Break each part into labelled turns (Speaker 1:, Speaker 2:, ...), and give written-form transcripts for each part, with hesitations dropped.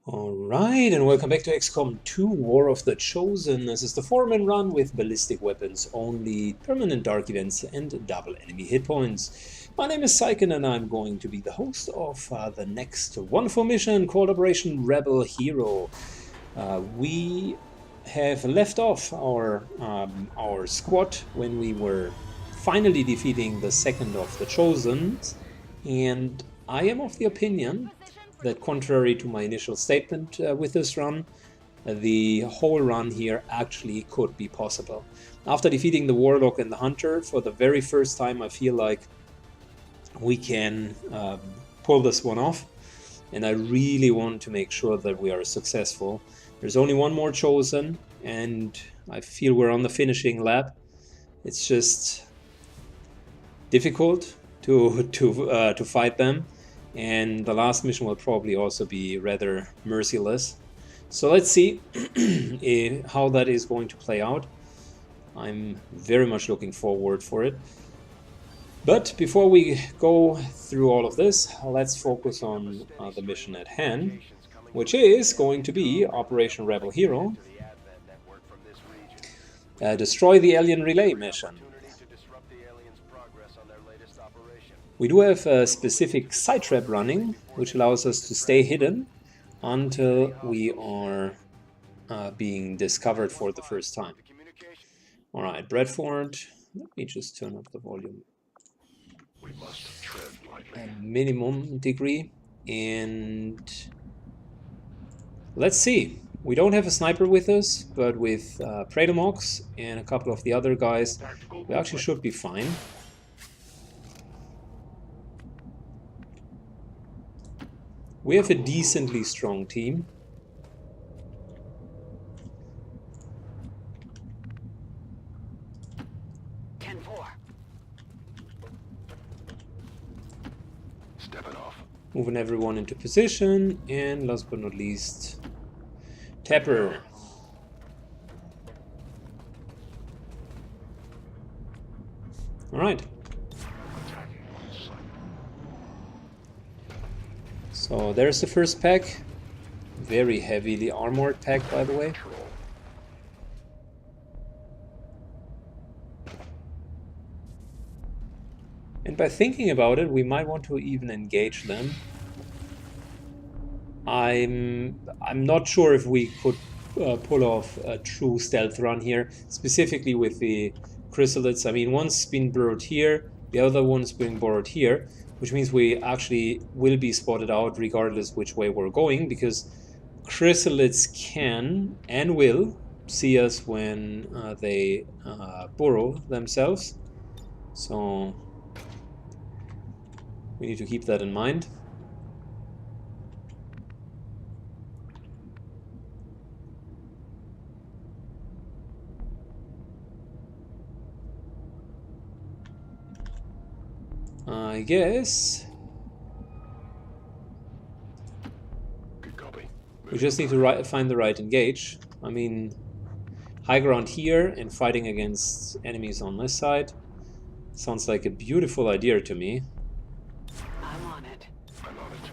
Speaker 1: Alright, and welcome back to XCOM2 War of the Chosen. This is the 4-man run with ballistic weapons only, permanent dark events, and double enemy hit points. My name is Syken, and I'm going to be the host of the next wonderful mission called Operation Rebel Hero. We have left off our squad when we were finally defeating the second of the Chosen, and I am of the opinion that contrary to my initial statement with this run, the whole run here actually could be possible. After defeating the Warlock and the Hunter, for the very first time I feel like we can pull this one off, and I really want to make sure that we are successful. There's only one more Chosen, and I feel we're on the finishing lap. It's just difficult to fight them. And the last mission will probably also be rather merciless. So let's see how that is going to play out. I'm very much looking forward for it. But before we go through all of this, let's focus on the mission at hand, which is going to be Operation Rebel Hero. Destroy the alien relay mission. We do have a specific side trap running, which allows us to stay hidden until we are being discovered for the first time. Alright, Bradford, let me just turn up the volume a minimum degree, and let's see. We don't have a sniper with us, but with Praedomox and a couple of the other guys, we actually should be fine. We have a decently strong team.
Speaker 2: Stepping off.
Speaker 1: Moving everyone into position, and last but not least, Tapper. Alright. So there's the first pack. Very heavily armored pack, by the way. And by thinking about it, we might want to even engage them. I'm not sure if we could pull off a true stealth run here, specifically with the chrysalids. I mean, one's been borrowed here, the other one's been borrowed here, which means we actually will be spotted out regardless which way we're going, because chrysalids can and will see us when they burrow themselves. So we need to keep that in mind. I guess we just need to find the right engage. I mean, high ground here and fighting against enemies on this side sounds like a beautiful idea to me.
Speaker 2: I'm on it. I'm on it.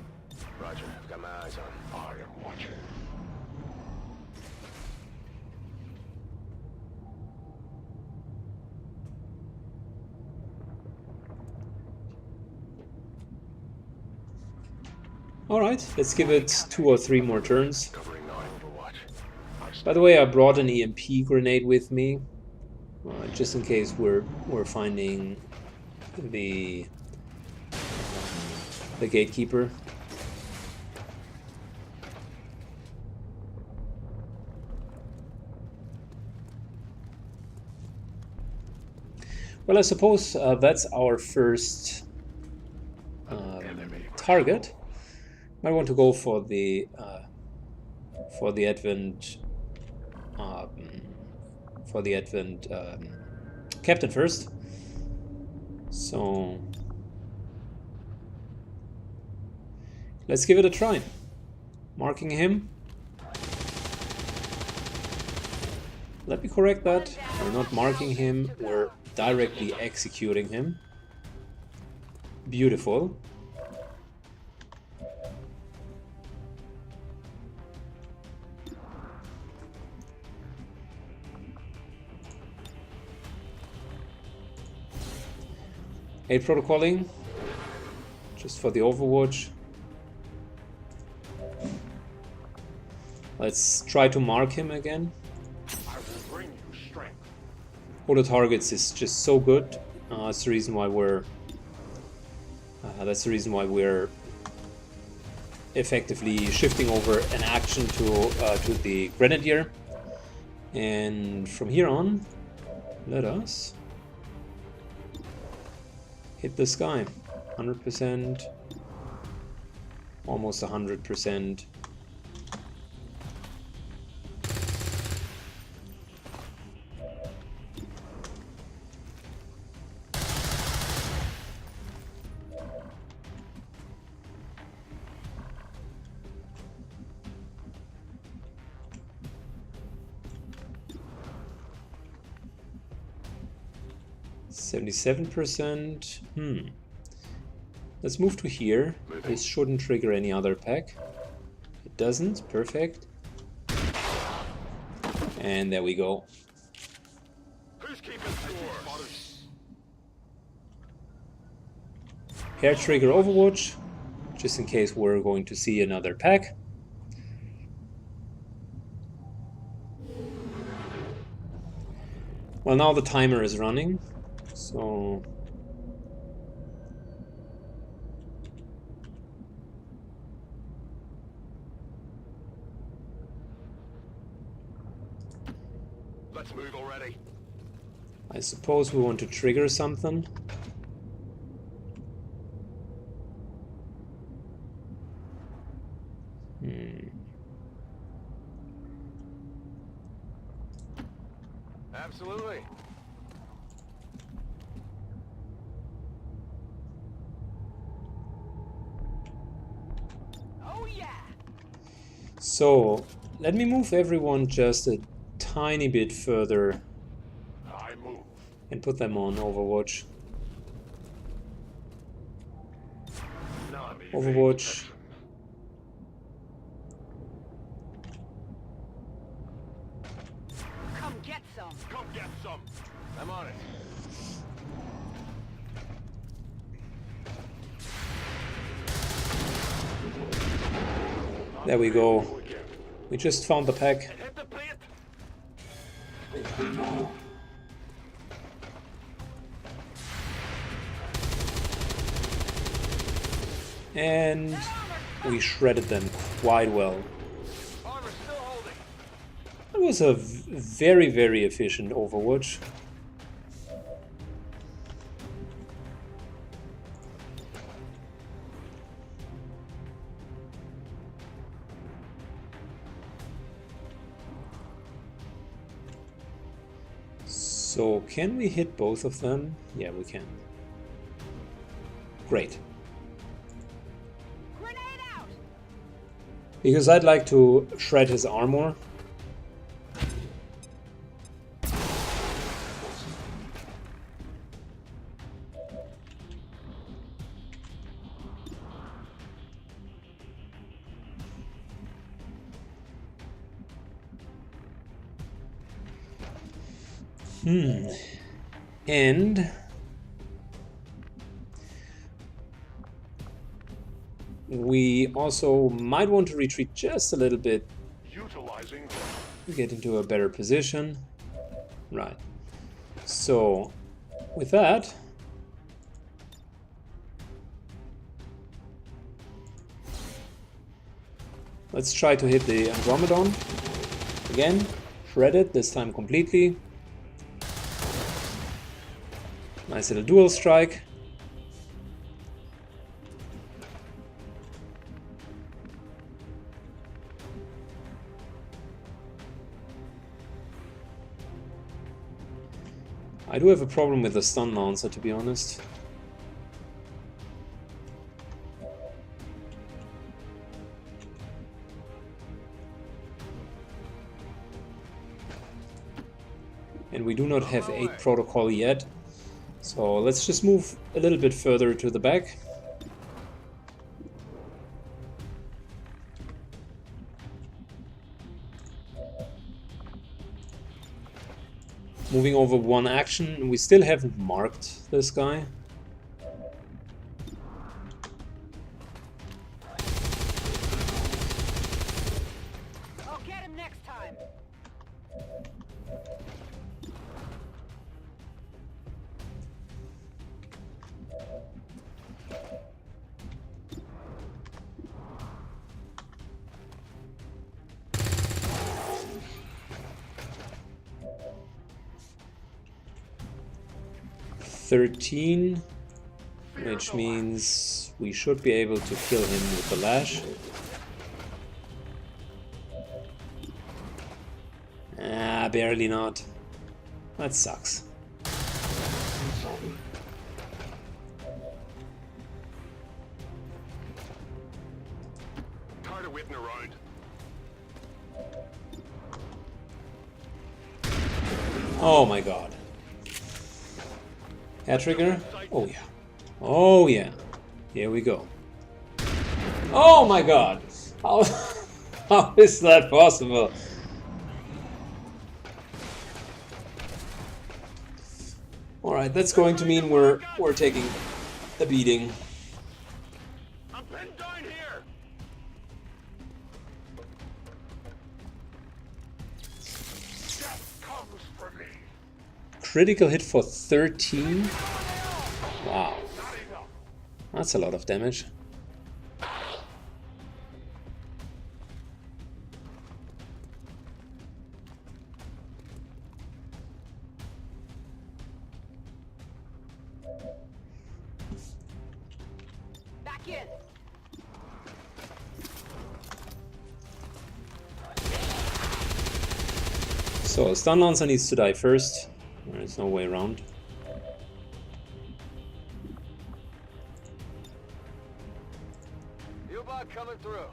Speaker 2: Roger, I've got my eyes on. I am watching.
Speaker 1: Alright, let's give it 2 or 3 more turns. By the way, I brought an EMP grenade with me, just in case we're finding the gatekeeper. Well, I suppose that's our first target. I want to go for the Advent captain first. So let's give it a try. Marking him. Let me correct that. We're not marking him, we're directly executing him. Beautiful. 8 protocoling. Just for the Overwatch. Let's try to mark him again.
Speaker 2: I will bring you strength.
Speaker 1: Auto targets is just so good. That's the reason why we're effectively shifting over an action to the Grenadier. And from here on, let us hit this guy. 100%, almost 100%. %. Let's move to here. This shouldn't trigger any other pack. It doesn't. Perfect. And there we go.
Speaker 2: Who's keeping score?
Speaker 1: Hair trigger Overwatch, just in case we're going to see another pack. Well, now the timer is running, so
Speaker 2: let's move already.
Speaker 1: I suppose we want to trigger something.
Speaker 2: Absolutely. Oh yeah.
Speaker 1: So let me move everyone just a tiny bit further
Speaker 2: I move.
Speaker 1: and put them on Overwatch. Overwatch.
Speaker 2: Come get some. Come get some. I'm on it.
Speaker 1: There we go. We just found the pack.
Speaker 2: Hit the plate.
Speaker 1: And we shredded them quite well.
Speaker 2: Armor still holding.
Speaker 1: It was a very, very efficient Overwatch. So can we hit both of them? Yeah, we can. Great.
Speaker 2: Grenade out.
Speaker 1: Because I'd like to shred his armor. And we also might want to retreat just a little bit,
Speaker 2: Utilizing
Speaker 1: to get into a better position. Right. So with that, let's try to hit the Andromedon again. Shred it, this time completely. Nice little dual strike. I do have a problem with the stun lancer, to be honest. And we do not have 8 protocol yet. So let's just move a little bit further to the back. Moving over one action, we still haven't marked this guy.
Speaker 3: next time.
Speaker 1: $13, which means we should be able to kill him with the lash. Ah, barely not. That sucks.
Speaker 2: Tired of waiting around.
Speaker 1: Oh my god. Hair trigger? Oh yeah. Oh yeah. Here we go. Oh my god. How, how is that possible? Alright, that's going to mean we're taking a beating.
Speaker 2: I'm pinned down here. Death comes for me.
Speaker 1: Critical hit for 13? Wow.
Speaker 2: Not enough.
Speaker 1: That's a lot of damage.
Speaker 3: Back in.
Speaker 1: So, Stun Lancer needs to die first. There's no way around.
Speaker 2: U-bot coming through.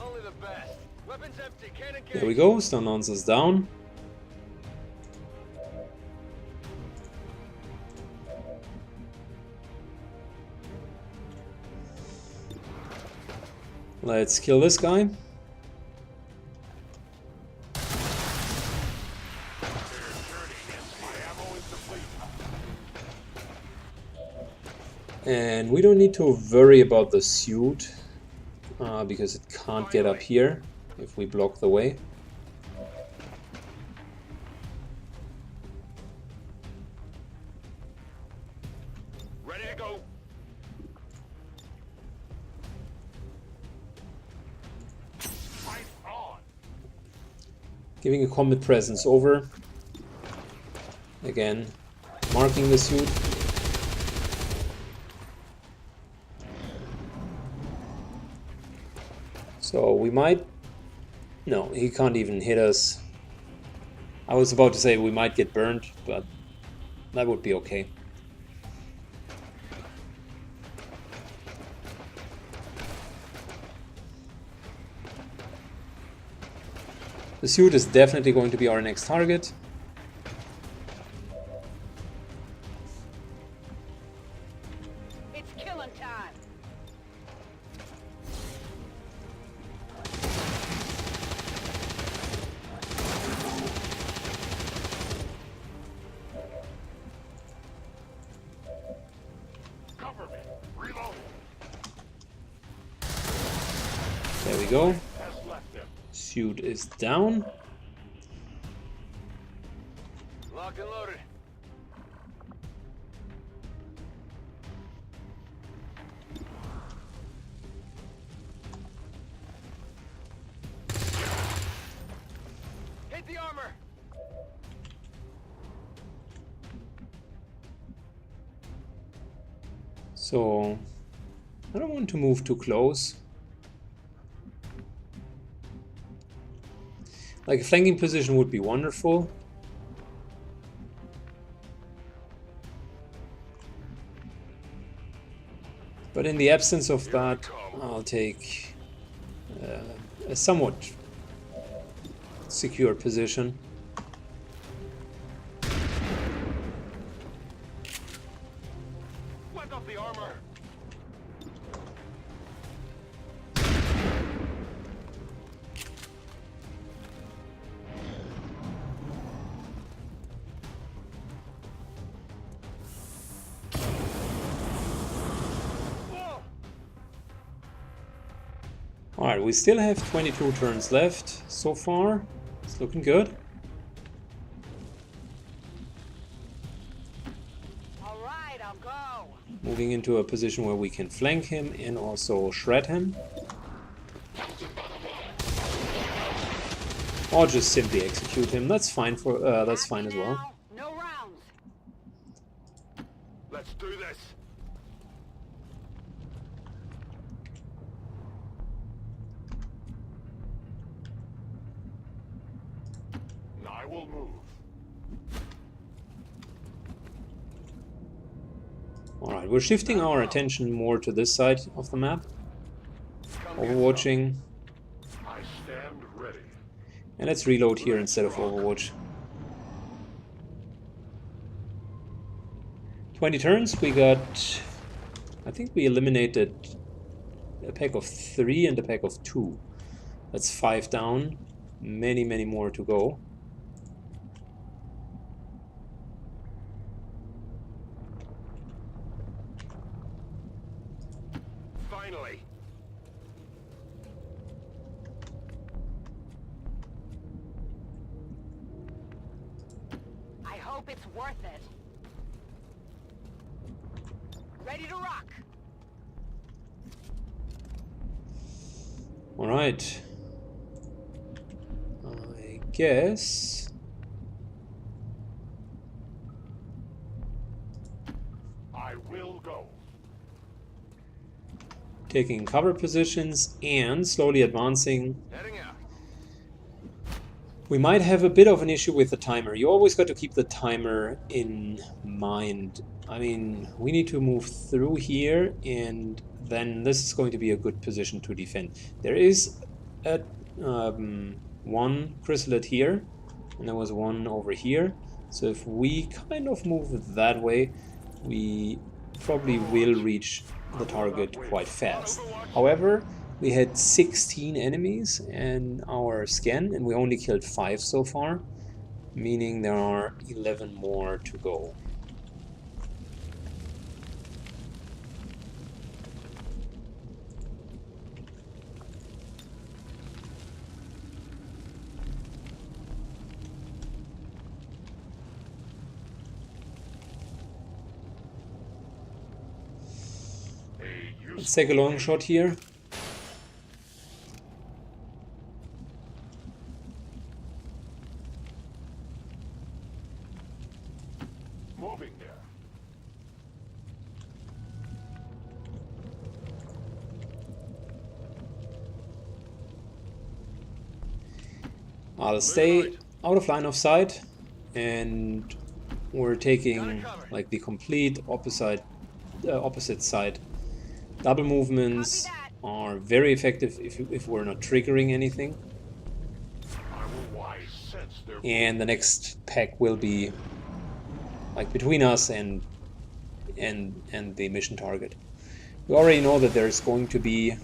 Speaker 2: Only the best. Weapons empty. Can't engage.
Speaker 1: There we go, Stun Lancer's down. Let's kill this guy. And we don't need to worry about the suit because it can't get up here if we block the way.
Speaker 2: Ready to go. Fight on.
Speaker 1: Giving a combat presence over. Again, marking the suit. So we might... No, he can't even hit us. I was about to say we might get burned, but that would be okay. The suit is definitely going to be our next target.
Speaker 3: It's killing time.
Speaker 2: Cover me. Reload.
Speaker 1: There we go.
Speaker 2: Has left him.
Speaker 1: Suit is down.
Speaker 2: Locked and loaded. Hit the armor.
Speaker 1: So I don't want to move too close. Like a flanking position would be wonderful. But in the absence of that, I'll take a somewhat secure position.
Speaker 2: Wipe off the armor.
Speaker 1: Alright, we still have 22 turns left so far. It's looking good.
Speaker 3: Alright, I'll go.
Speaker 1: Moving into a position where we can flank him and also shred him. Or just simply execute him. That's fine for that's fine as well.
Speaker 3: No rounds.
Speaker 2: Let's do this. I will move.
Speaker 1: Alright, we're shifting our attention more to this side of the map. Overwatching.
Speaker 2: I stand ready.
Speaker 1: And let's reload here instead of Overwatch. 20 turns, we got... I think we eliminated a pack of 3 and a pack of 2. That's 5 down. Many, many more to go.
Speaker 2: Finally.
Speaker 3: I hope it's worth it. Ready to rock.
Speaker 1: All right. I guess
Speaker 2: I will go.
Speaker 1: taking cover positions and slowly advancing.
Speaker 2: Heading out.
Speaker 1: We might have a bit of an issue with the timer. You always got to keep the timer in mind. I mean, we need to move through here, and then this is going to be a good position to defend. There is a, one chrysalid here, and there was one over here. So if we kind of move that way, we probably will reach the target quite fast. However, we had 16 enemies in our scan, and we only killed 5 so far, meaning there are 11 more to go. Let's take a long shot here.
Speaker 2: Moving there.
Speaker 1: I'll stay out of line of sight, and we're taking like the complete opposite side. Double movements are very effective if we're not triggering anything. And the next pack will be like between us and the mission target. We already know that there's going to be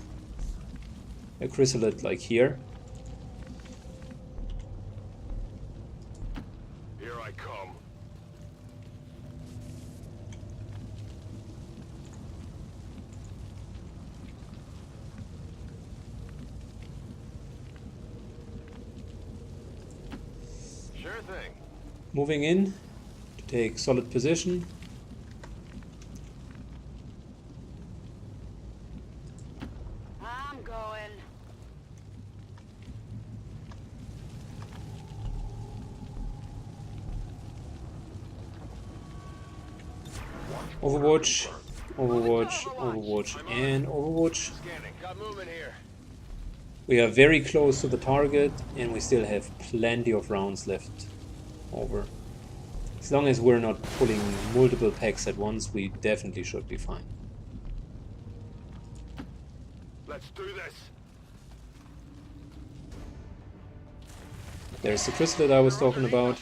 Speaker 1: a chrysalid like here.
Speaker 2: Here I come. Sure thing.
Speaker 1: Moving in to take solid position.
Speaker 3: I'm going.
Speaker 1: Overwatch, Overwatch, Overwatch, and Overwatch.
Speaker 2: Scanning. Got movement here.
Speaker 1: We are very close to the target, and we still have plenty of rounds left over. As long as we're not pulling multiple packs at once, we definitely should be fine.
Speaker 2: Let's do this.
Speaker 1: There's the chrysalid I was talking about.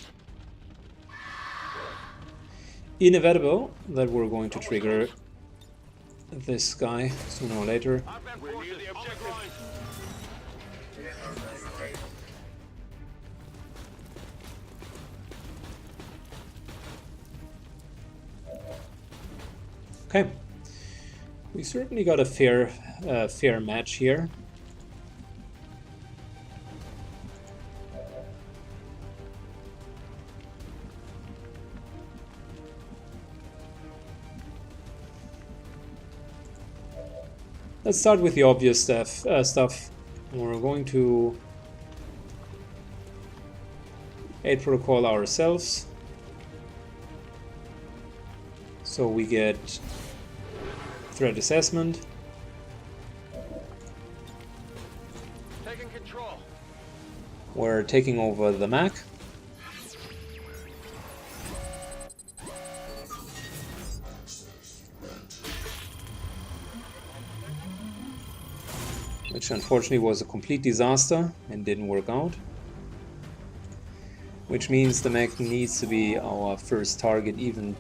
Speaker 1: Inevitable that we're going to trigger this guy sooner or later.
Speaker 2: We're near the objective.
Speaker 1: Okay, we certainly got a fair match here. Let's start with the obvious stuff. We're going to aid protocol ourselves, so we get threat assessment.
Speaker 2: Taking control.
Speaker 1: We're taking over the Mac. Which unfortunately was a complete disaster and didn't work out. Which means the mech needs to be our first target, even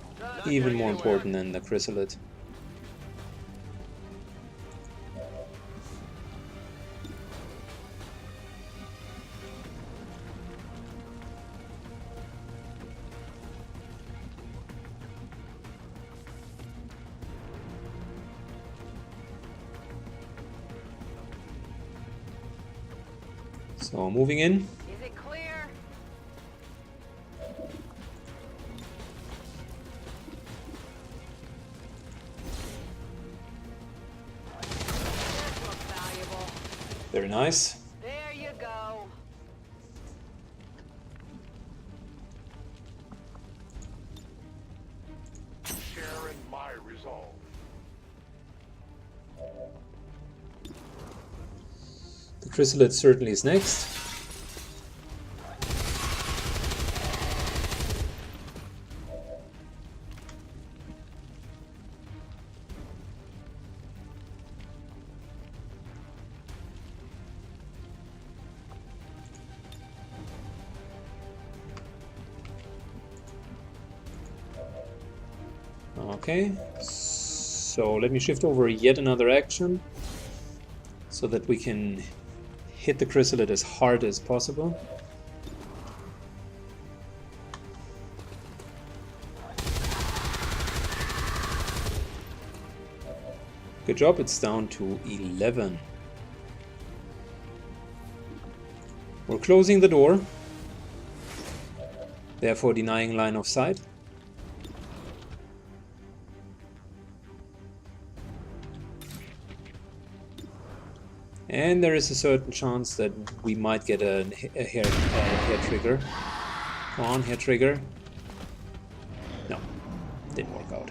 Speaker 1: more important than the chrysalid. So moving in.
Speaker 3: Is it clear? This looks valuable.
Speaker 1: Very nice.
Speaker 3: There you go.
Speaker 2: Sharing my resolve.
Speaker 1: The chrysalid certainly is next. Okay, so let me shift over yet another action so that we can hit the chrysalid as hard as possible. Good job, it's down to 11. We're closing the door, therefore denying line of sight. And there is a certain chance that we might get a hair trigger. Come on, hair trigger. No, didn't work out.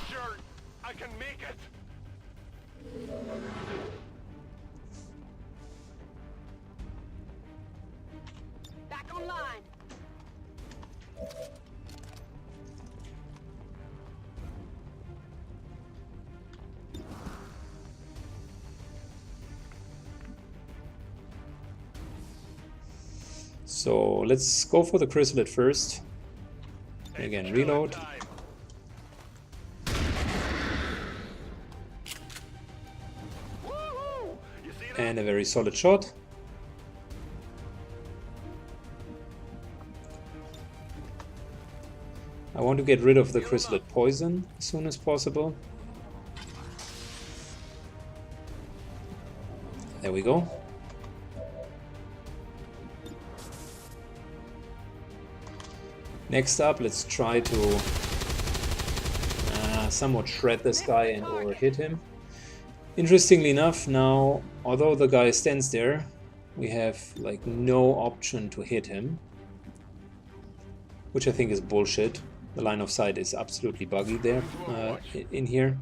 Speaker 2: Sure, I can make it.
Speaker 3: Back online.
Speaker 1: So let's go for the chrysalid first. Again, reload.
Speaker 2: Woohoo! You see that?
Speaker 1: And a very solid shot. I want to get rid of the chrysalid poison as soon as possible. There we go. Next up, let's try to somewhat shred this guy and overhit him. Interestingly enough, now, although the guy stands there, we have like no option to hit him, which I think is bullshit. The line of sight is absolutely buggy there in here.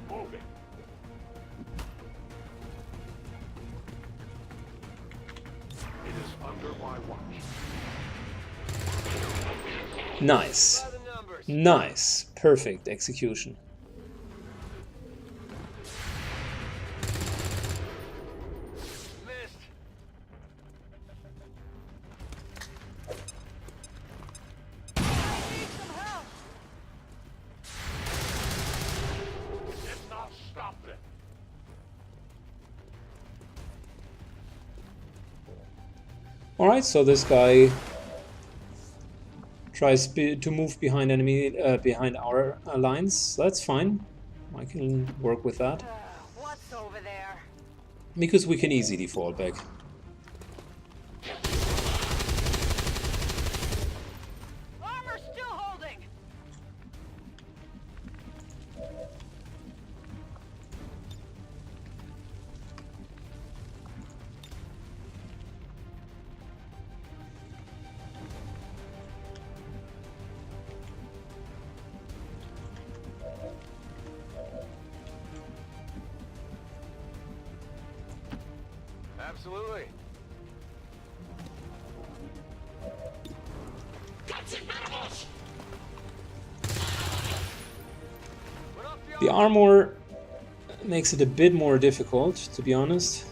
Speaker 2: Moving. It is under my watch.
Speaker 1: Nice.
Speaker 2: By the numbers.
Speaker 1: Nice. Perfect execution.
Speaker 2: Missed.
Speaker 3: Need some help.
Speaker 2: Did not stop it.
Speaker 1: Alright, so this guy tries to move behind behind our lines. That's fine. I can work with that.
Speaker 3: What's over there?
Speaker 1: Because we can easily fall back.
Speaker 3: Armor still holding.
Speaker 2: Absolutely.
Speaker 1: The armor makes it a bit more difficult, to be honest.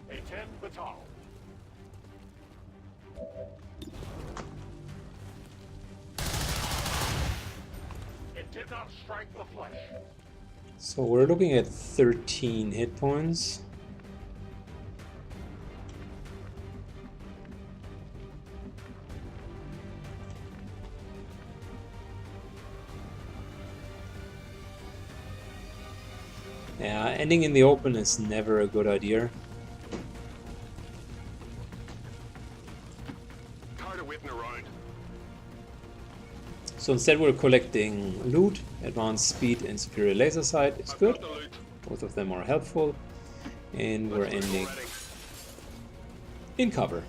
Speaker 2: A 10 batal. It did not strike the flesh.
Speaker 1: So we're looking at 13 hit points. Yeah, ending in the open is never a good idea.
Speaker 2: Tired of waiting around.
Speaker 1: So instead we're collecting loot, advanced speed and superior laser sight is good.
Speaker 2: Got the loot.
Speaker 1: Both of them are helpful. And we're
Speaker 2: Let's loot
Speaker 1: ending
Speaker 2: already.
Speaker 1: in cover.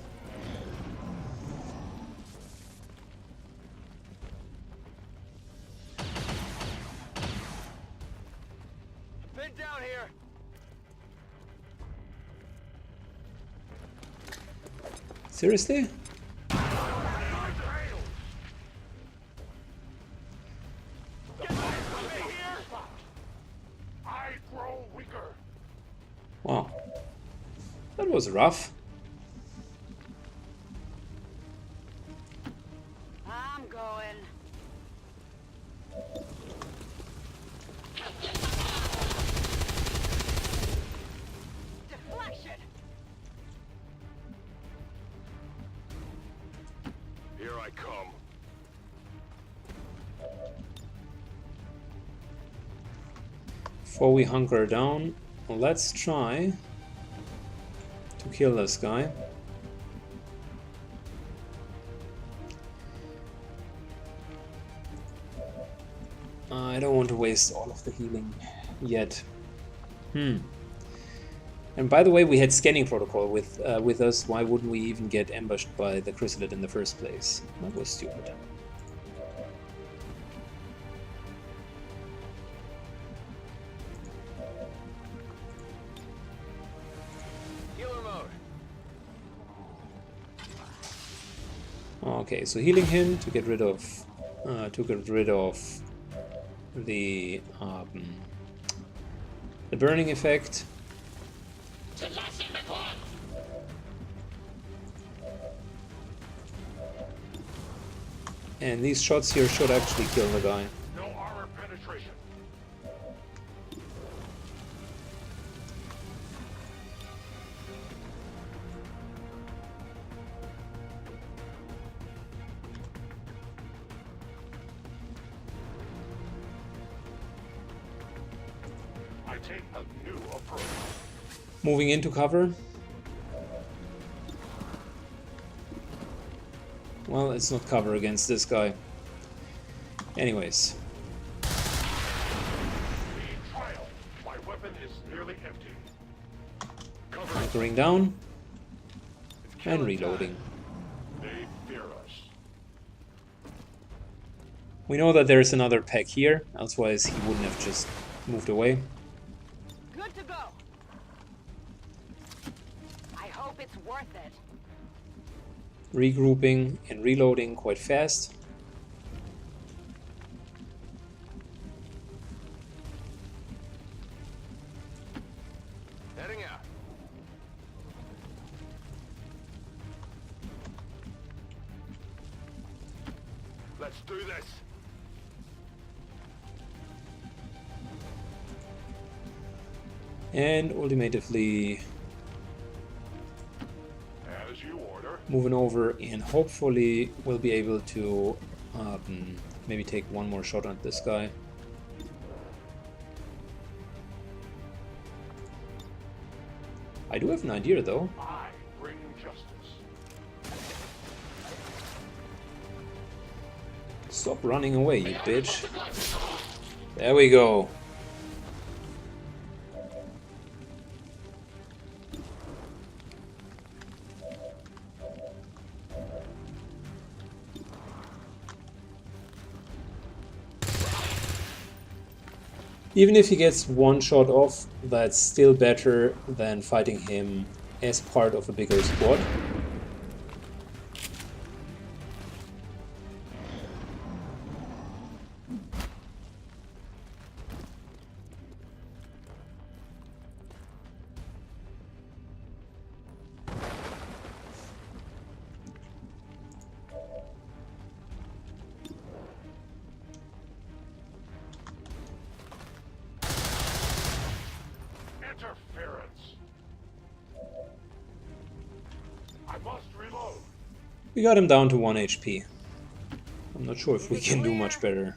Speaker 2: Been down here.
Speaker 1: Seriously?
Speaker 2: I grow weaker.
Speaker 1: Wow. That was rough.
Speaker 3: I'm going. Deflection.
Speaker 2: Here I come.
Speaker 1: Before we hunker down, let's try to kill this guy. I don't want to waste all of the healing yet. And by the way, we had scanning protocol with us. Why wouldn't we even get ambushed by the chrysalid in the first place? That was stupid.
Speaker 2: Healer mode.
Speaker 1: Okay, so healing him to get rid of the burning effect. And these shots here should actually kill the guy.
Speaker 2: No armor penetration. I take a new approach.
Speaker 1: Moving into cover. Well, it's not cover against this guy. Anyways.
Speaker 2: Trial. My weapon is nearly empty. Cover.
Speaker 1: Hunkering down and reloading.
Speaker 2: They fear us.
Speaker 1: We know that there's another pack here, otherwise he wouldn't have just moved away.
Speaker 3: Good to go. I hope it's worth it.
Speaker 1: Regrouping and reloading quite fast.
Speaker 2: Heading out. Let's do this.
Speaker 1: And ultimately
Speaker 2: As you order.
Speaker 1: moving over, and hopefully we'll be able to maybe take one more shot at this guy. I do have an idea though.
Speaker 2: I bring justice.
Speaker 1: Stop running away, you bitch. There we go. Even if he gets one shot off, that's still better than fighting him as part of a bigger squad.
Speaker 2: Interference. I must reload.
Speaker 1: We got him down to 1 HP. I'm not sure if we can do much better.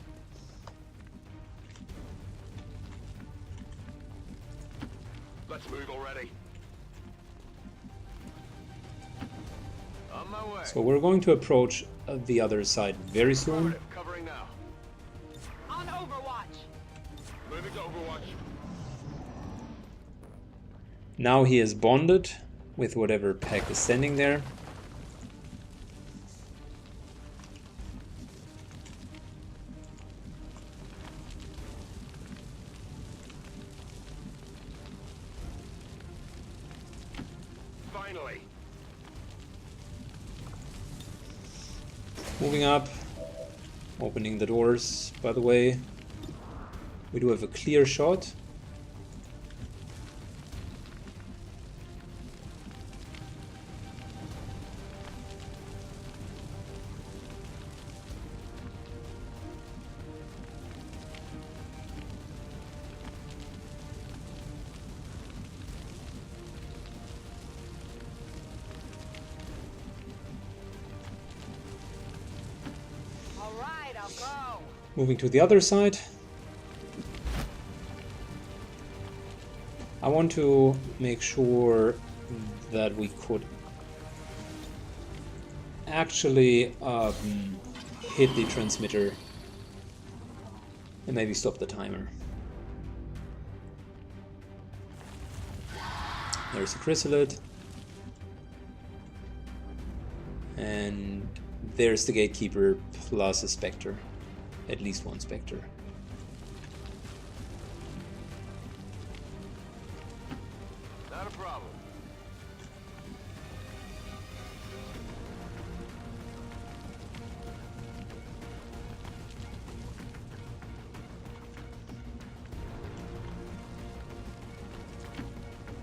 Speaker 2: Let's move already. On my way.
Speaker 1: So we're going to approach the other side very soon.
Speaker 2: Covering now.
Speaker 3: On Overwatch.
Speaker 2: Moving to Overwatch.
Speaker 1: Now he is bonded with whatever pack is standing there.
Speaker 2: Finally.
Speaker 1: Moving up, opening the doors, by the way. We do have a clear shot.
Speaker 3: All right, I'll go.
Speaker 1: Moving to the other side. I want to make sure that we could actually hit the transmitter and maybe stop the timer. There's a chrysalid. And there's the gatekeeper plus a specter. At least one specter.
Speaker 2: Not a problem.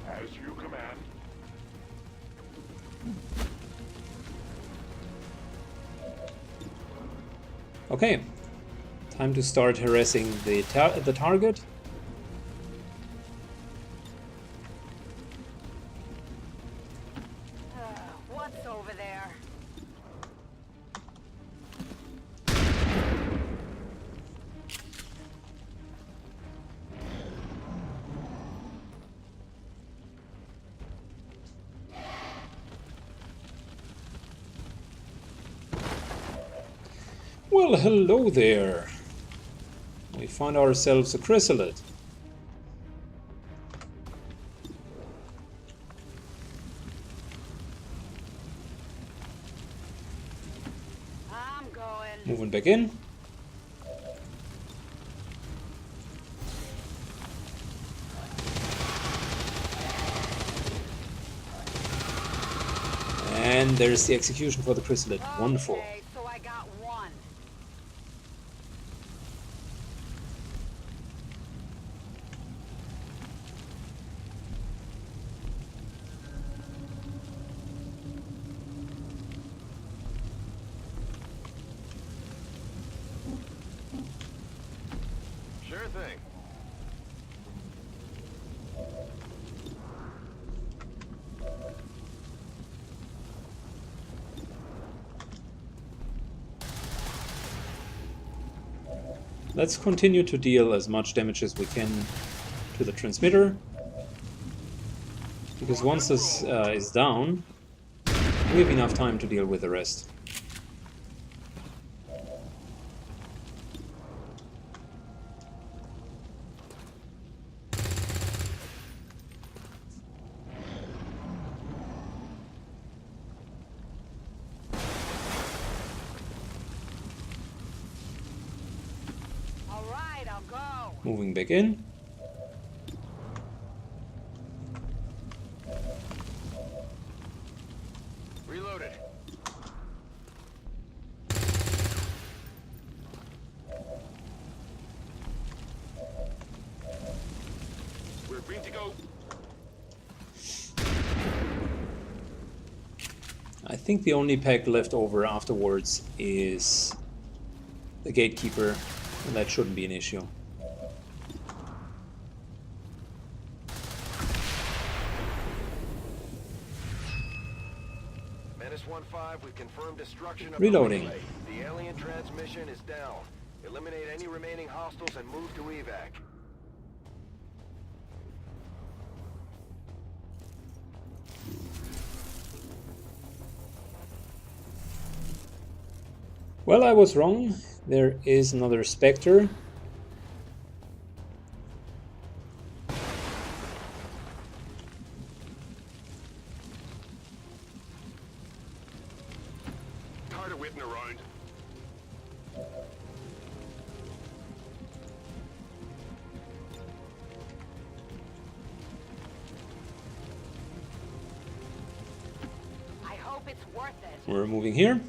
Speaker 2: As you command.
Speaker 1: Okay, time to start harassing the target.
Speaker 3: What's over there?
Speaker 1: Well, hello there. We find ourselves a chrysalid.
Speaker 3: I'm going.
Speaker 1: Moving back in. And there's the execution for the chrysalid. Wonderful.
Speaker 3: Okay, so I got one.
Speaker 2: Sure thing.
Speaker 1: Let's continue to deal as much damage as we can to the transmitter. Because once this is down, we have enough time to deal with the rest.
Speaker 3: All right, I'll go.
Speaker 1: Moving back in.
Speaker 2: Reloaded. We're free to go.
Speaker 1: I think the only pack left over afterwards is the Gatekeeper, and that shouldn't be an issue.
Speaker 2: Menace 1-5, we've confirmed destruction of
Speaker 1: Reloading.
Speaker 2: the relay. The alien transmission is down. Eliminate any remaining hostiles and move to evac.
Speaker 1: Well, I was wrong. There is another Spectre.
Speaker 2: Tired of waiting around.
Speaker 3: I hope it's worth it.
Speaker 1: We're moving here.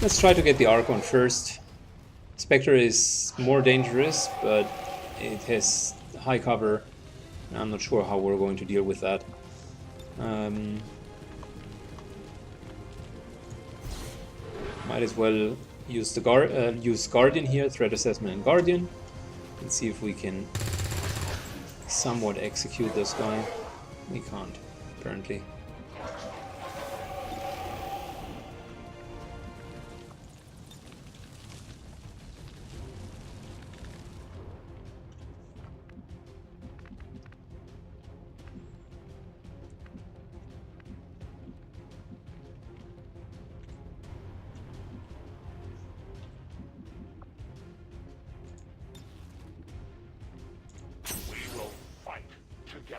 Speaker 1: Let's try to get the Archon first. Spectre is more dangerous, but it has high cover. I'm not sure how we're going to deal with that. Might as well use the use Guardian here, Threat Assessment and Guardian, and see if we can somewhat execute this guy. We can't, apparently.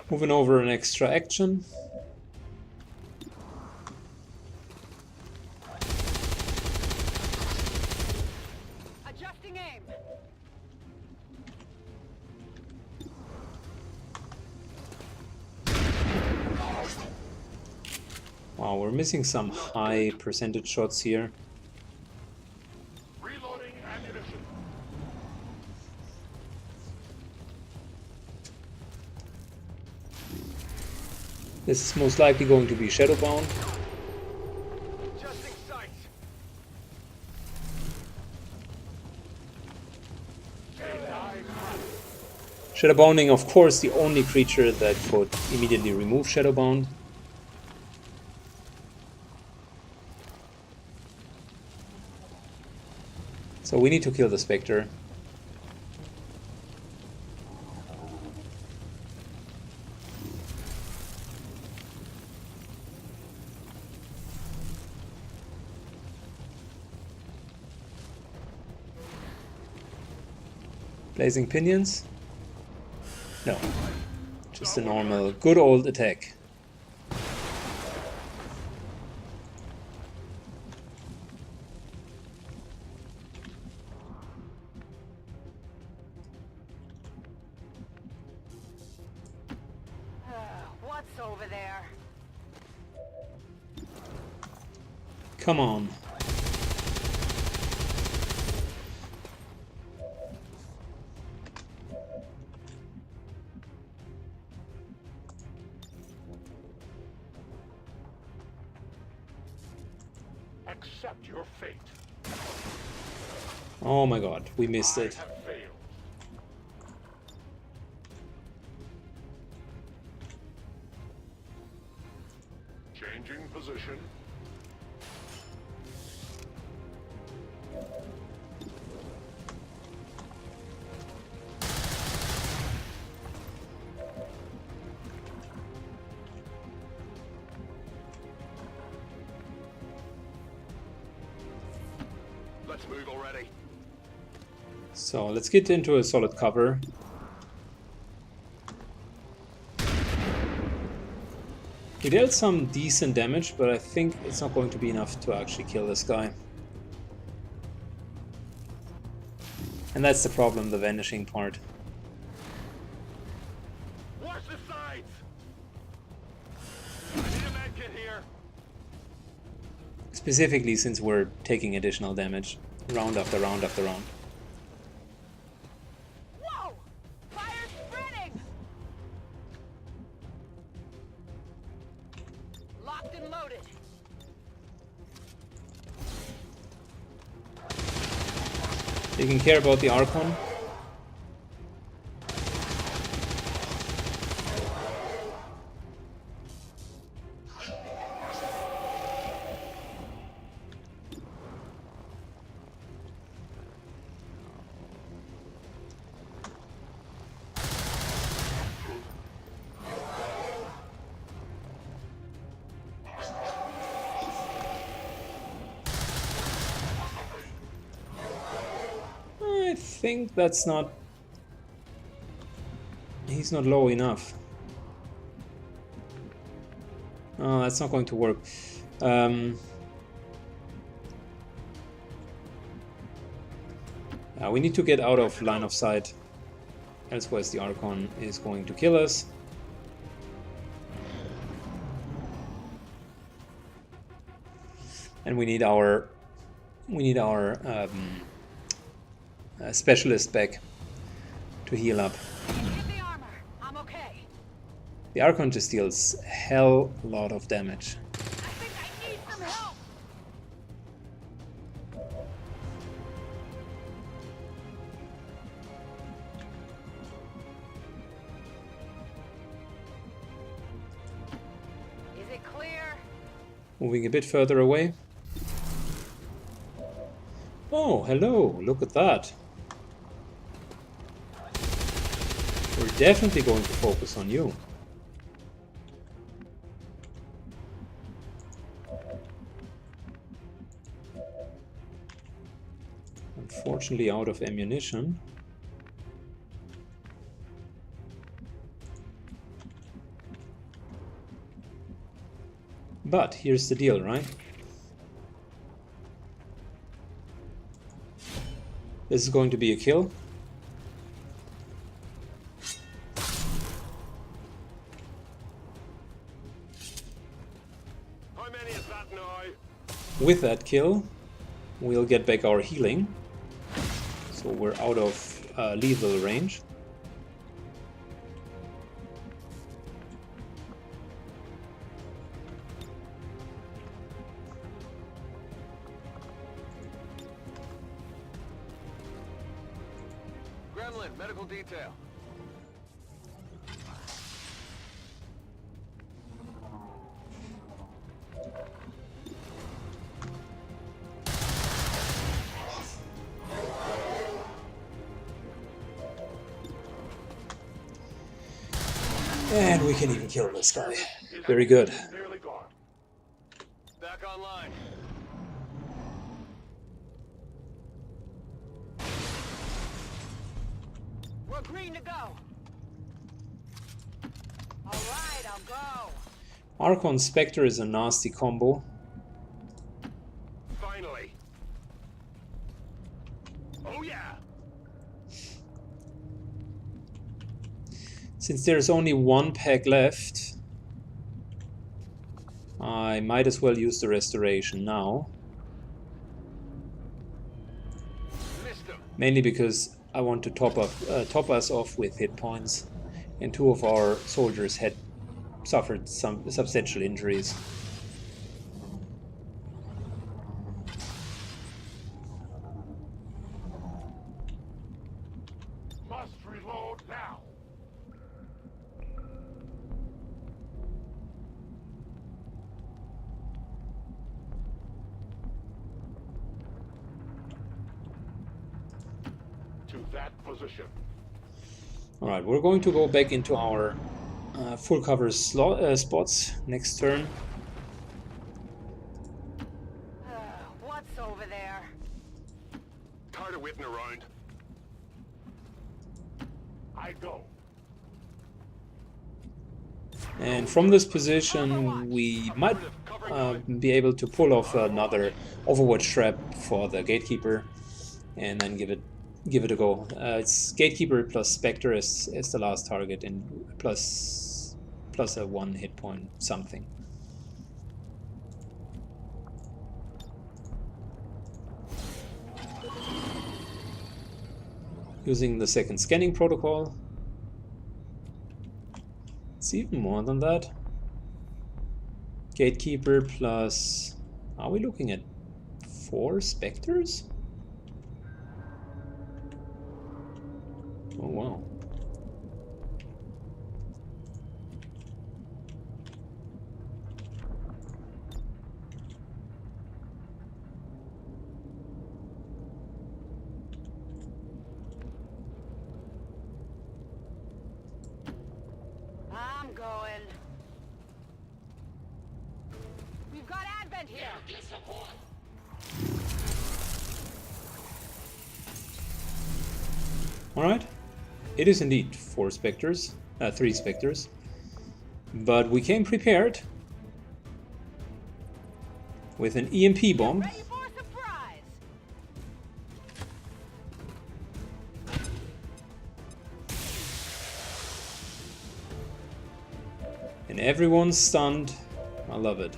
Speaker 1: Moving over an extra action.
Speaker 3: Adjusting aim.
Speaker 1: Wow, we're missing some high percentage shots here.
Speaker 2: Reloading ammunition.
Speaker 1: This is most likely going to be Shadowbound.
Speaker 2: Adjusting sights.
Speaker 1: Shadowbounding, of course, the only creature that could immediately remove Shadowbound. So we need to kill the Spectre. Blazing Pinions? No. Just a normal, good old attack.
Speaker 3: What's over there?
Speaker 1: Come on.
Speaker 2: Accept your fate.
Speaker 1: Oh my god, we missed
Speaker 2: I
Speaker 1: it.
Speaker 2: have failed. Changing position.
Speaker 1: So let's get into a solid cover. He dealt some decent damage, but I think it's not going to be enough to actually kill this guy. And that's the problem, the vanishing part.
Speaker 2: Watch the sides! I need a med kit here.
Speaker 1: Specifically since we're taking additional damage round after round after round.
Speaker 3: Whoa! Fire's spreading! Locked and loaded.
Speaker 1: Taking care about the Archon. I think that's not... He's not low enough. Oh, that's not going to work. We need to get out of line of sight. Elsewise the Archon is going to kill us. And we need our specialist back to heal up.
Speaker 3: Get the armor. I'm okay.
Speaker 1: The Archon just deals a hell lot of damage.
Speaker 3: I think I need some help. Is it clear?
Speaker 1: Moving a bit further away. Oh, hello, look at that. We're definitely going to focus on you. Unfortunately out of ammunition. But here's the deal, right? This is going to be a kill.
Speaker 2: How many is that now?
Speaker 1: With that kill, we'll get back our healing. So we're out of lethal range.
Speaker 2: Gremlin, medical detail.
Speaker 1: And we can even kill this guy. Very good.
Speaker 2: Nearly gone. Back online.
Speaker 3: We're green to go. All right, I'll go.
Speaker 1: Archon Spectre is a nasty combo.
Speaker 2: Finally. Oh yeah.
Speaker 1: Since there's only one pack left, I might as well use the restoration now.
Speaker 2: Missed him.
Speaker 1: Mainly because I want to top us off with hit points, and two of our soldiers had suffered some substantial injuries.
Speaker 2: Must reload now. To that position.
Speaker 1: Alright, we're going to go back into our full cover spots next turn.
Speaker 3: What's over there?
Speaker 2: Tired of waiting around. I go.
Speaker 1: And from this position, we might be able to pull off another Overwatch trap for the Gatekeeper, and then give it a go. It's Gatekeeper plus Spectre as the last target, and plus a 1 hit point something. Using the second scanning protocol. It's even more than that. Gatekeeper plus... Are we looking at 4 Spectres? Oh wow.
Speaker 3: I'm going. We've got Advent here.
Speaker 1: Alright. It is indeed 4 Spectres. 3 Spectres. But we came prepared with an EMP bomb.
Speaker 3: Ready for a surprise.
Speaker 1: And everyone's stunned. I love it.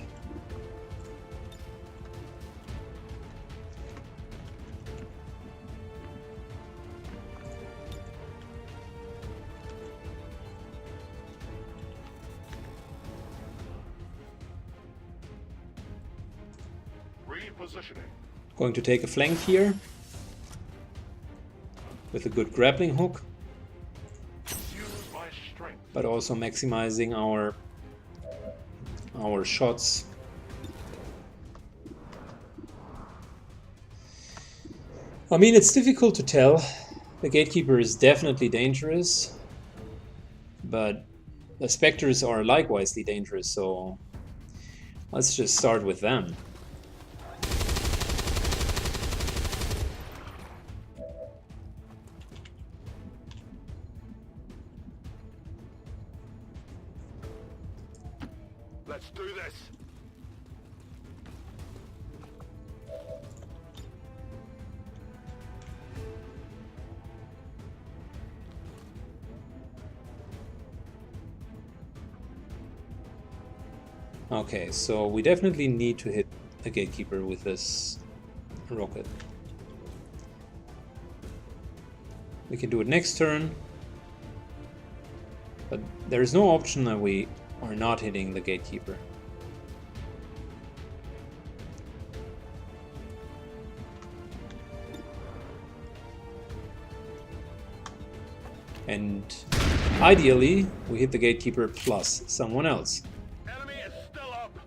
Speaker 2: Repositioning.
Speaker 1: Going to take a flank here with a good grappling hook,
Speaker 2: Use my strength.
Speaker 1: but also maximizing our shots. I mean, it's difficult to tell. The Gatekeeper is definitely dangerous, but the Spectres are likewise dangerous, so let's just start with them.
Speaker 2: Let's do this.
Speaker 1: Okay, so we definitely need to hit the Gatekeeper with this rocket. We can do it next turn, but there is no option that we are not hitting the Gatekeeper. And ideally, we hit the Gatekeeper plus someone else.
Speaker 2: Enemy is still up.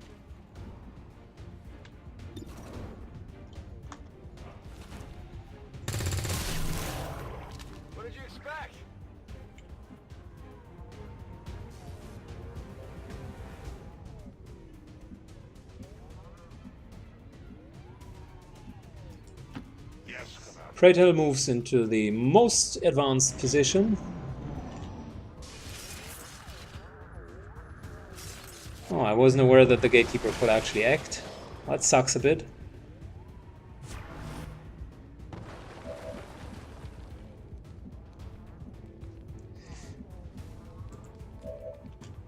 Speaker 2: What did you expect? Yes, Commander.
Speaker 1: Praetel moves into the most advanced position. Oh, I wasn't aware that the Gatekeeper could actually act. That sucks a bit.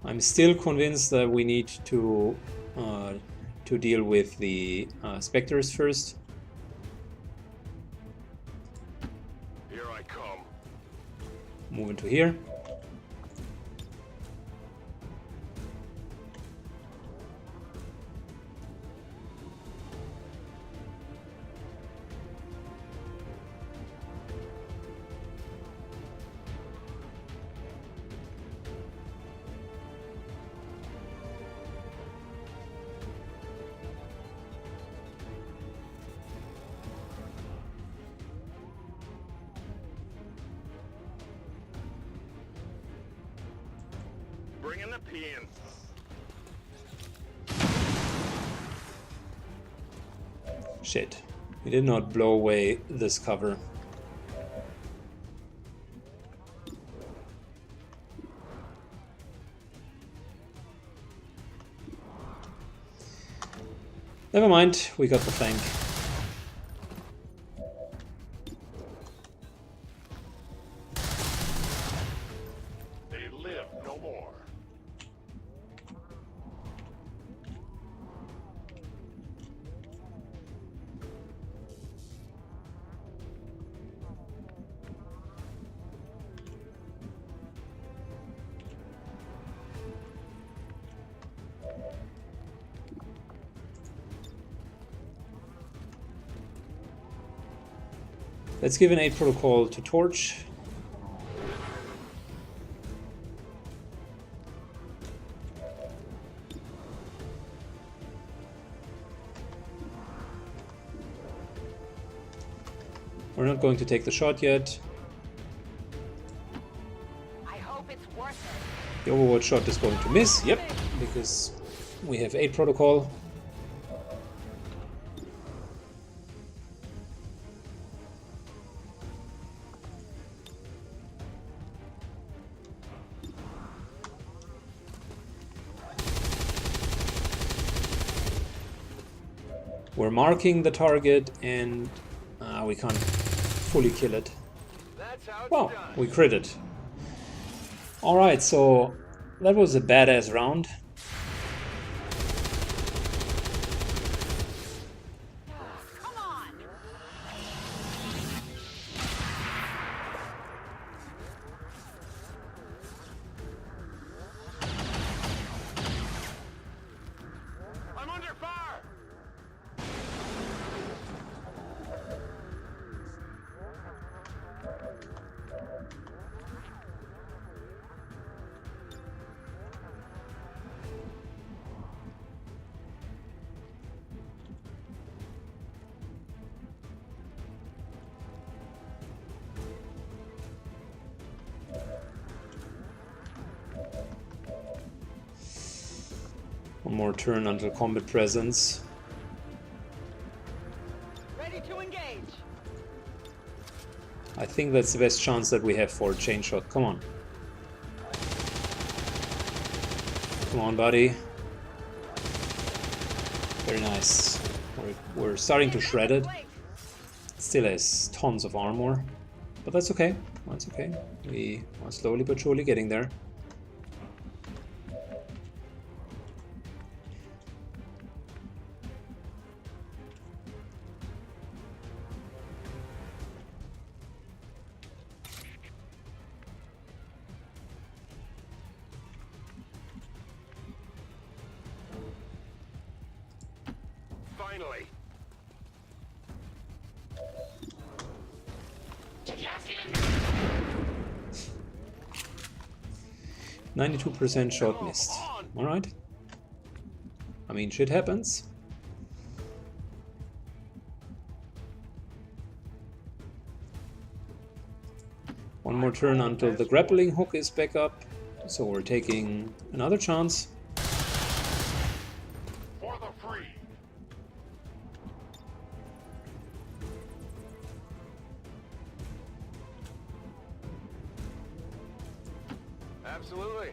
Speaker 1: I'm still convinced that we need to deal with the Spectres first.
Speaker 2: Here I come.
Speaker 1: Move into here.
Speaker 2: Bring in the PN.
Speaker 1: Shit. We did not blow away this cover. Never mind, we got the flank.
Speaker 2: They live no more.
Speaker 1: Let's give an 8 protocol to Torch. We're not going to take the shot yet.
Speaker 3: I hope it's worth it.
Speaker 1: The Overwatch shot is going to miss, yep, because we have 8 protocol. We're marking the target and we can't fully kill it.
Speaker 2: That's how it's
Speaker 1: Wow,
Speaker 2: done.
Speaker 1: we crit it. Alright, so that was a badass round.
Speaker 3: Come on!
Speaker 2: I'm under fire.
Speaker 1: One more turn until combat presence.
Speaker 3: Ready to engage.
Speaker 1: I think that's the best chance that we have for a chain shot. Come on. Come on, buddy. Very nice. We're starting to shred it. Still has tons of armor. But that's okay. That's okay. We are slowly but surely getting there.
Speaker 2: Finally.
Speaker 1: 92% shot missed. Alright. I mean, shit happens. One more turn until the grappling hook is back up. So we're taking another chance.
Speaker 2: For the free. Absolutely.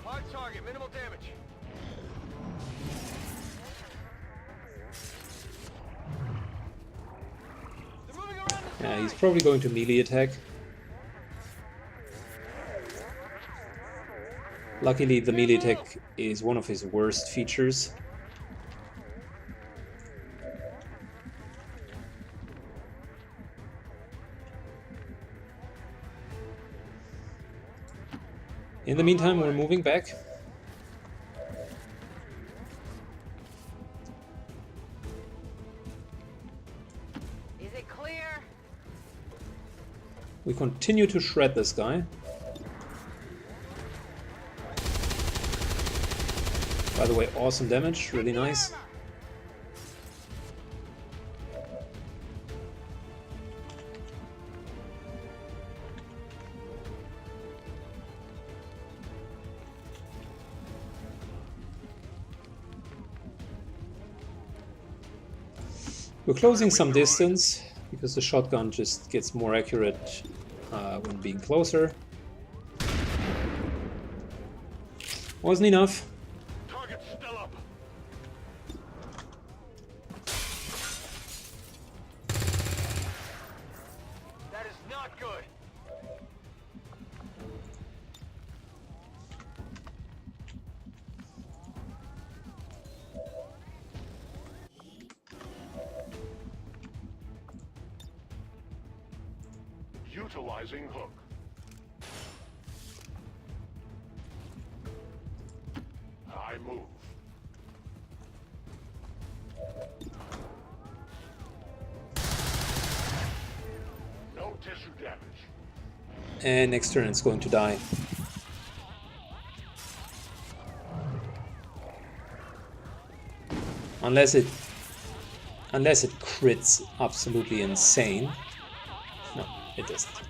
Speaker 2: Hard target, minimal damage. They're moving around the
Speaker 1: Yeah, he's
Speaker 2: side.
Speaker 1: probably going to melee attack. Luckily, the melee attack is one of his worst features. In the meantime, we're moving back.
Speaker 3: Is it clear?
Speaker 1: We continue to shred this guy. By the way, awesome damage, really nice. We're closing some distance because the shotgun just gets more accurate when being closer. Wasn't enough.
Speaker 2: Target's still up. That is not good. Utilizing hook. I move. No tissue damage.
Speaker 1: And next turn it's going to die. Unless it crits absolutely insane. No, it doesn't.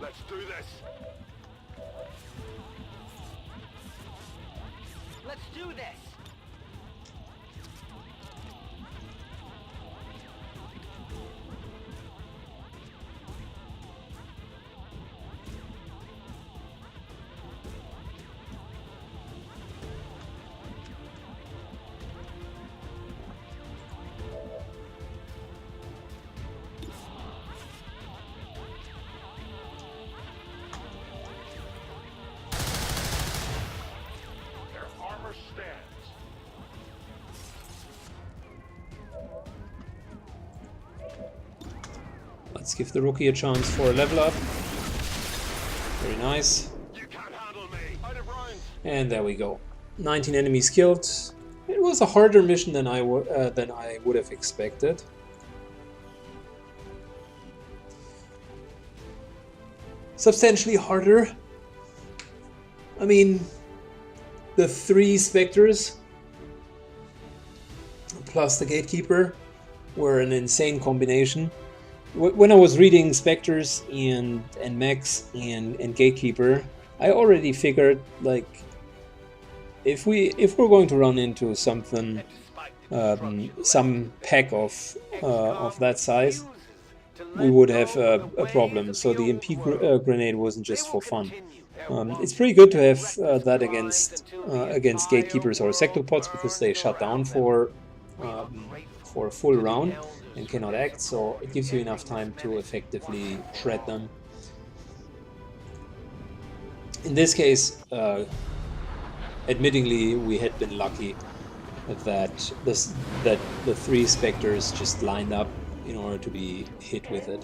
Speaker 2: Let's do this.
Speaker 3: Let's do this.
Speaker 2: Their armor stands.
Speaker 1: Let's give the rookie a chance for a level up. Very nice.
Speaker 2: You can't handle me. Out of rounds.
Speaker 1: And there we go. 19 enemies killed. It was a harder mission than I would have expected. Substantially harder. I mean, the 3 specters plus the gatekeeper were an insane combination. When I was reading specters and mechs and gatekeeper, I already figured, like, if we're going to run into something, some pack of that size, we would have a problem. So the MP grenade wasn't just for fun. It's pretty good to have that against gatekeepers or sectopods, because they shut down for a full round and cannot act. So it gives you enough time to effectively shred them. In this case, admittingly, we had been lucky that the 3 specters just lined up in order to be hit with it.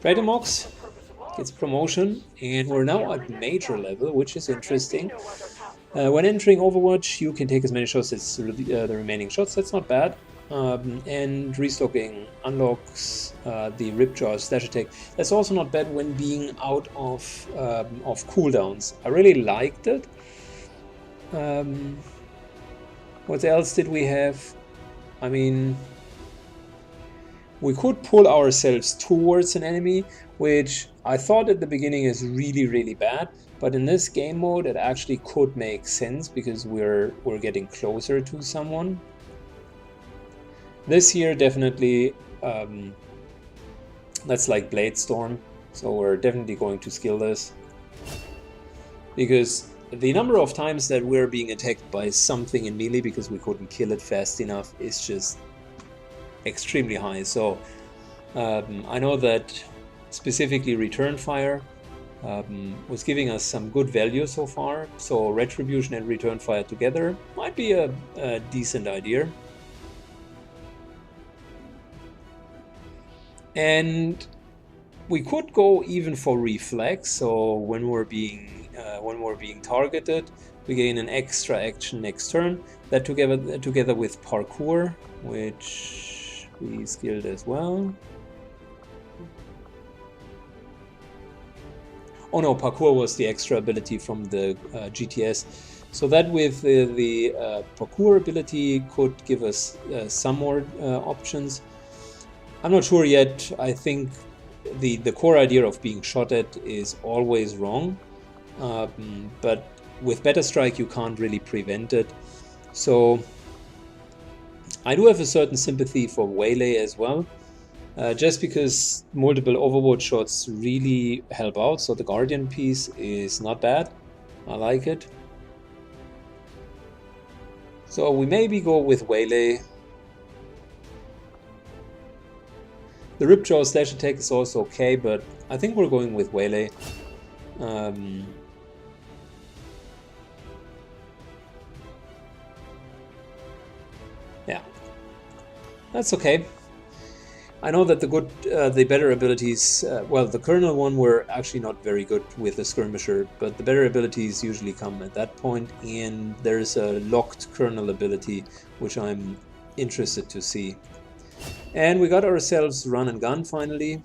Speaker 1: Predamox gets promotion, and we're now at major level, which is interesting. When entering Overwatch, you can take as many shots as the remaining shots. That's not bad. And restocking unlocks the Ripjaw slash attack. That's also not bad when being out of cooldowns. I really liked it. What else did we have? I mean, we could pull ourselves towards an enemy, which I thought at the beginning is really, really bad. But in this game mode, it actually could make sense because we're getting closer to someone. This here definitely, that's like Blade Storm, so we're definitely going to skill this. Because the number of times that we're being attacked by something in melee because we couldn't kill it fast enough is just extremely high. So I know that specifically Return Fire was giving us some good value so far, so Retribution and Return Fire together might be a decent idea. And we could go even for Reflex, so when we're being targeted, we gain an extra action next turn. That together with Parkour, which we skilled as well. Oh no, Parkour was the extra ability from the GTS. So that with the Parkour ability could give us some more options. I'm not sure yet. I think the core idea of being shot at is always wrong. But with Better Strike you can't really prevent it. So I do have a certain sympathy for Waylay as well, just because multiple overwatch shots really help out. So the Guardian piece is not bad. I like it. So we maybe go with Waylay. The Ripjaw slash attack is also okay, but I think we're going with Waylay. Yeah, that's okay. I know that the better abilities, well, the Colonel one were actually not very good with the Skirmisher, but the better abilities usually come at that point, and there's a locked Colonel ability, which I'm interested to see. And we got ourselves Run and Gun finally.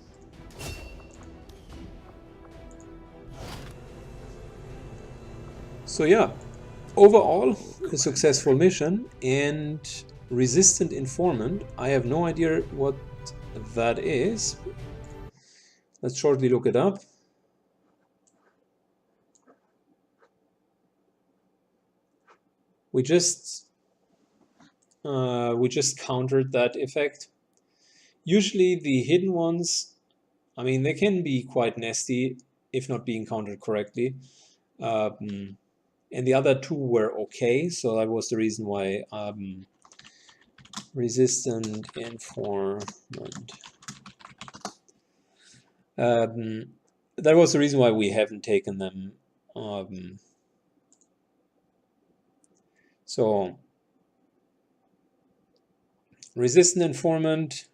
Speaker 1: So yeah, overall a successful mission. And Resistant Informant, I have no idea what that is. Let's shortly look it up. We just countered that effect. Usually the hidden ones, I mean, they can be quite nasty if not being countered correctly. And the other two were okay, so that was the reason why Resistant Informant. That was the reason why we haven't taken them. So Resistant Informant.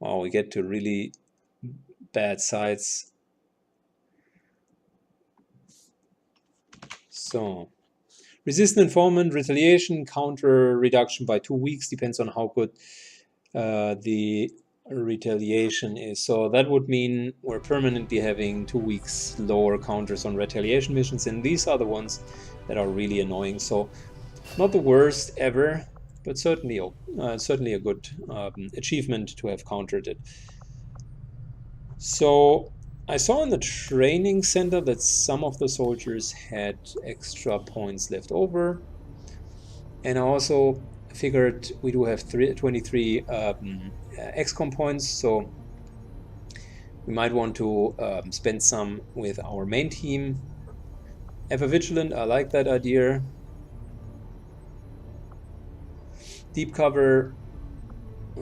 Speaker 1: Oh, we get to really bad sides. So, Resistant Informant, retaliation, counter reduction by 2 weeks, depends on how good the retaliation is. So that would mean we're permanently having 2 weeks lower counters on retaliation missions, and these are the ones that are really annoying. So, not the worst ever, but certainly a good achievement to have countered it. So I saw in the training center that some of the soldiers had extra points left over, and I also figured we do have 23 XCOM points, so we might want to spend some with our main team. Ever Vigilant, I like that idea. Deep cover,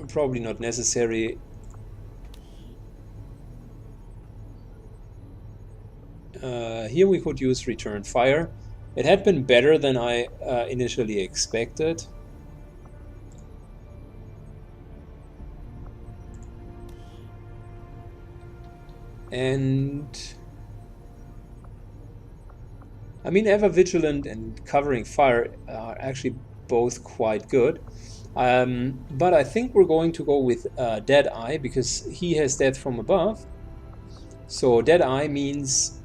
Speaker 1: probably not necessary. Here we could use Return Fire. It had been better than I initially expected. And I mean, Ever Vigilant and Covering Fire are actually both quite good. But I think we're going to go with Deadeye because he has Death from Above. So Deadeye means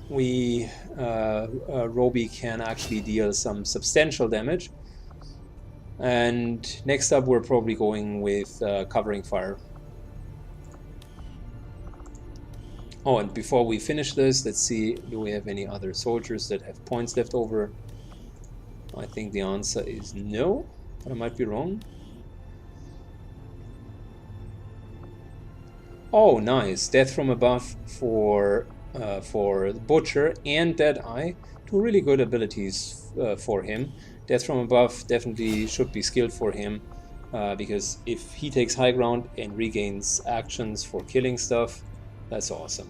Speaker 1: we Roby can actually deal some substantial damage. And next up we're probably going with Covering Fire. Oh, and before we finish this, let's see, do we have any other soldiers that have points left over? I think the answer is no, but I might be wrong. Oh, nice. Death from Above for Butcher and Deadeye. Two really good abilities for him. Death from Above definitely should be skilled for him, because if he takes high ground and regains actions for killing stuff, that's awesome.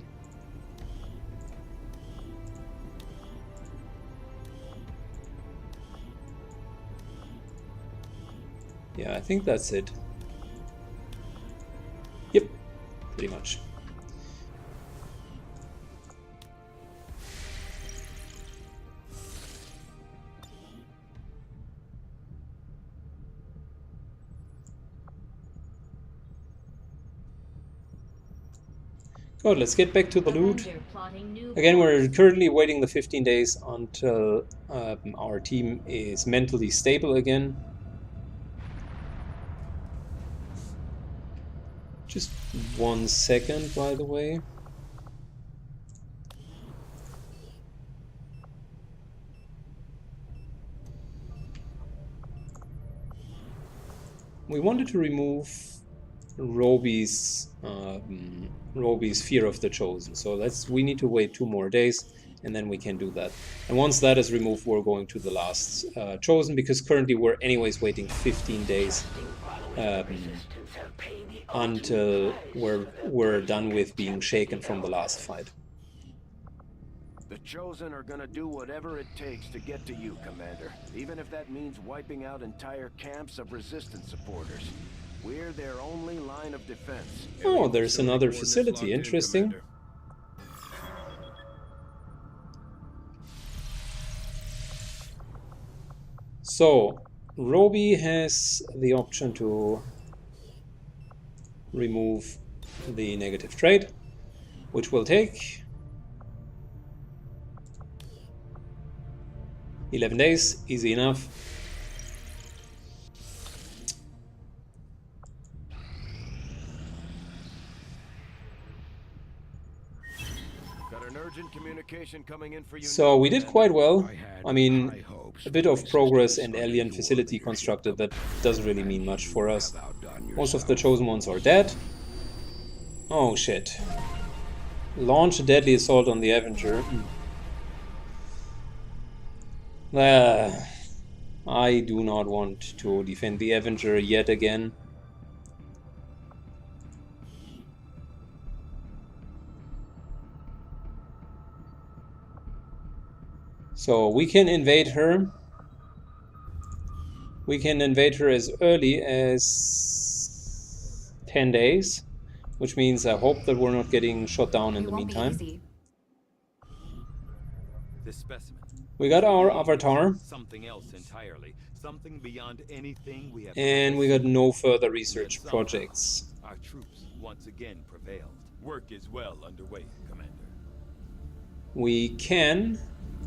Speaker 1: Yeah, I think that's it. Yep, pretty much. Good, let's get back to the loot. Again, we're currently waiting the 15 days until our team is mentally stable again. 1 second, by the way. We wanted to remove Roby's Fear of the Chosen. So we need to wait 2 more days, and then we can do that. And once that is removed, we're going to the last Chosen, because currently we're anyways waiting 15 days until we're done with being shaken from the last fight.
Speaker 4: The Chosen are gonna do whatever it takes to get to you, Commander. Even if that means wiping out entire camps of Resistance supporters. We're their only line of defense.
Speaker 1: Oh, there's another facility. Interesting. So, Roby has the option to remove the negative trait, which will take 11 days, easy enough.
Speaker 4: Got an urgent communication coming in for you.
Speaker 1: So we did quite well. I mean, a bit of progress and alien facility constructed. That doesn't really mean much for us. Most of the chosen ones are dead. Oh shit. Launch a deadly assault on the Avenger. I do not want to defend the Avenger yet again. So we can invade her. We can invade her as early as 10 days, which means I hope that we're not getting shot down in the meantime.
Speaker 5: This specimen.
Speaker 1: We got our avatar.
Speaker 5: Something else entirely. Something beyond anything we have.
Speaker 1: And we got no further research projects.
Speaker 5: Our troops once again prevailed. Work is well underway, Commander.
Speaker 1: We can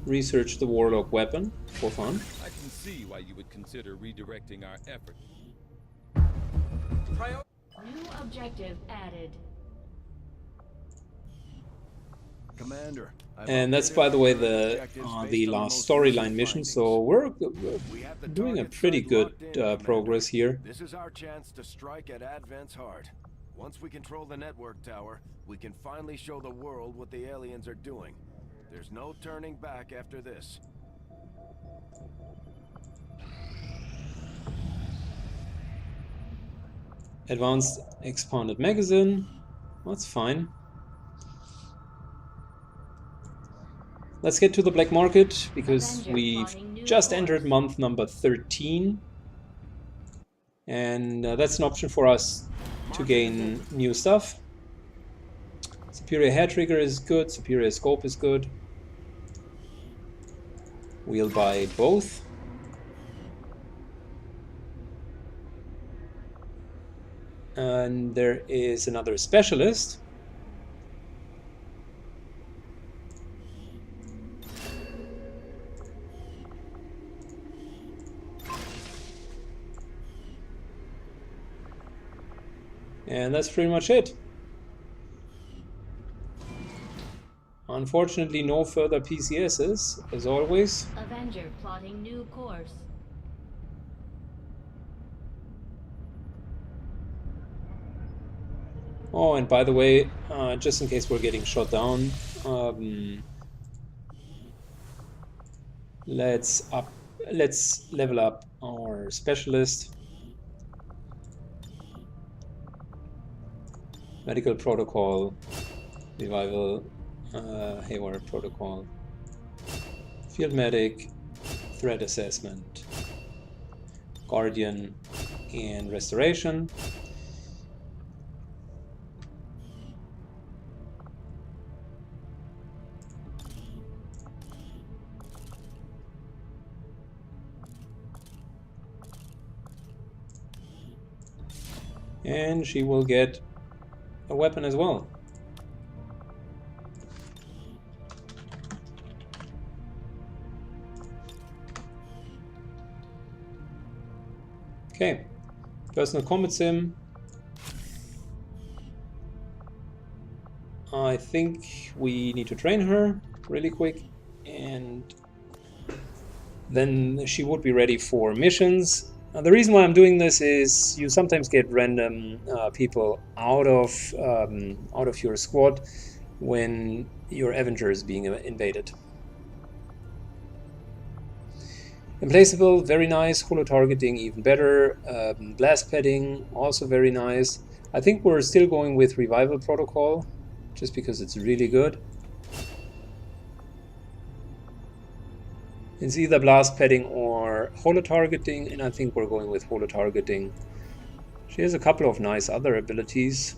Speaker 1: research the Warlock weapon for fun.
Speaker 5: I can see why you would consider redirecting our effort.
Speaker 3: New objective added.
Speaker 4: Commander.
Speaker 1: And that's, by the way, the last storyline mission. So we're doing a pretty good progress here.
Speaker 4: This is our chance to strike at Advent's heart. Once we control the network tower, we can finally show the world what the aliens are doing. There's no turning back after this.
Speaker 1: Advanced expanded magazine. That's fine. Let's get to the black market, because we've just entered month number 13. And that's an option for us to gain new stuff. Superior hair trigger is good, superior scope is good. We'll buy both. And there is another specialist. And that's pretty much it. Unfortunately, no further PCSs, as always.
Speaker 3: Avenger plotting new course.
Speaker 1: Oh, and by the way, just in case we're getting shot down, let's level up our specialist. Medical protocol, revival, haywire protocol, field medic, threat assessment, guardian, and restoration. And she will get a weapon as well. Okay, personal combat sim. I think we need to train her really quick, and then she would be ready for missions. The reason why I'm doing this is you sometimes get random people out of your squad when your Avenger is being invaded. Emplaceable, very nice. Holo targeting, even better. Blast padding, also very nice. I think we're still going with Revival Protocol, just because it's really good. It's either blast padding or holo targeting, and I think we're going with holo targeting. She has a couple of nice other abilities.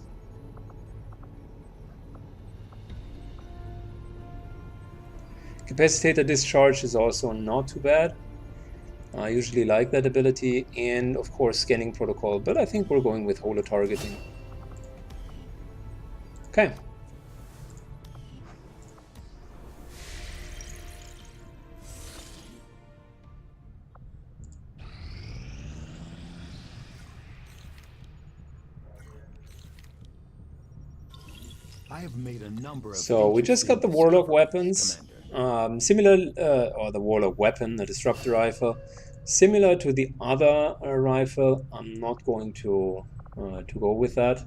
Speaker 1: Capacitator discharge is also not too bad. I usually like that ability, and of course scanning protocol, but I think we're going with holo targeting. Okay.
Speaker 5: I have made a number of
Speaker 1: So we just got the Warlock weapons, similar, or the Warlock weapon, the Disruptor rifle, similar to the other rifle. I'm not going to go with that.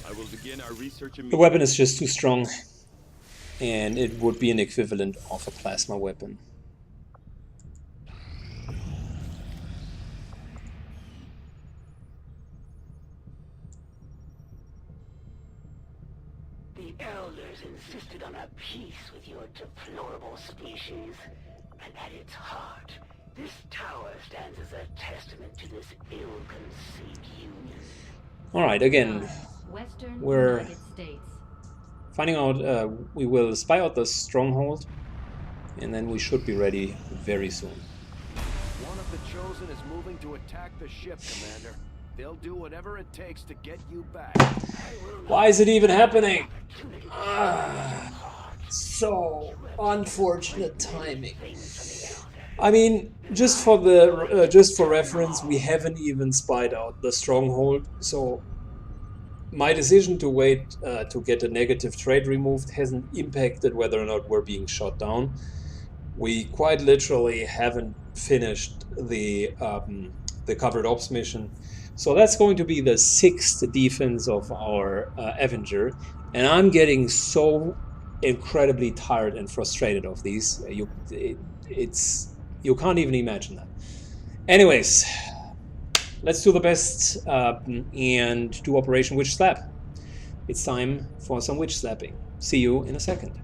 Speaker 5: I will begin our research
Speaker 1: The weapon is just too strong, and it would be an equivalent of a plasma weapon.
Speaker 2: The elders insisted on a peace with your deplorable species. And at its heart, this tower stands as a testament to this ill-conceived union.
Speaker 1: Alright, again, we're
Speaker 6: United States.
Speaker 1: finding out, we will spy out the stronghold, and then we should be ready very soon.
Speaker 4: One of the Chosen is moving to attack the ship, Commander. They'll do whatever it takes to get you back.
Speaker 1: Why is it even happening? So unfortunate timing. I mean, just for reference, we haven't even spied out the stronghold. So my decision to wait to get a negative trade removed hasn't impacted whether or not we're being shot down. We quite literally haven't finished the covered ops mission. So that's going to be the 6th defense of our Avenger, and I'm getting so incredibly tired and frustrated of these. You can't even imagine that. Anyways, let's do the best and do Operation Witch Slap. It's time for some witch slapping. See you in a second.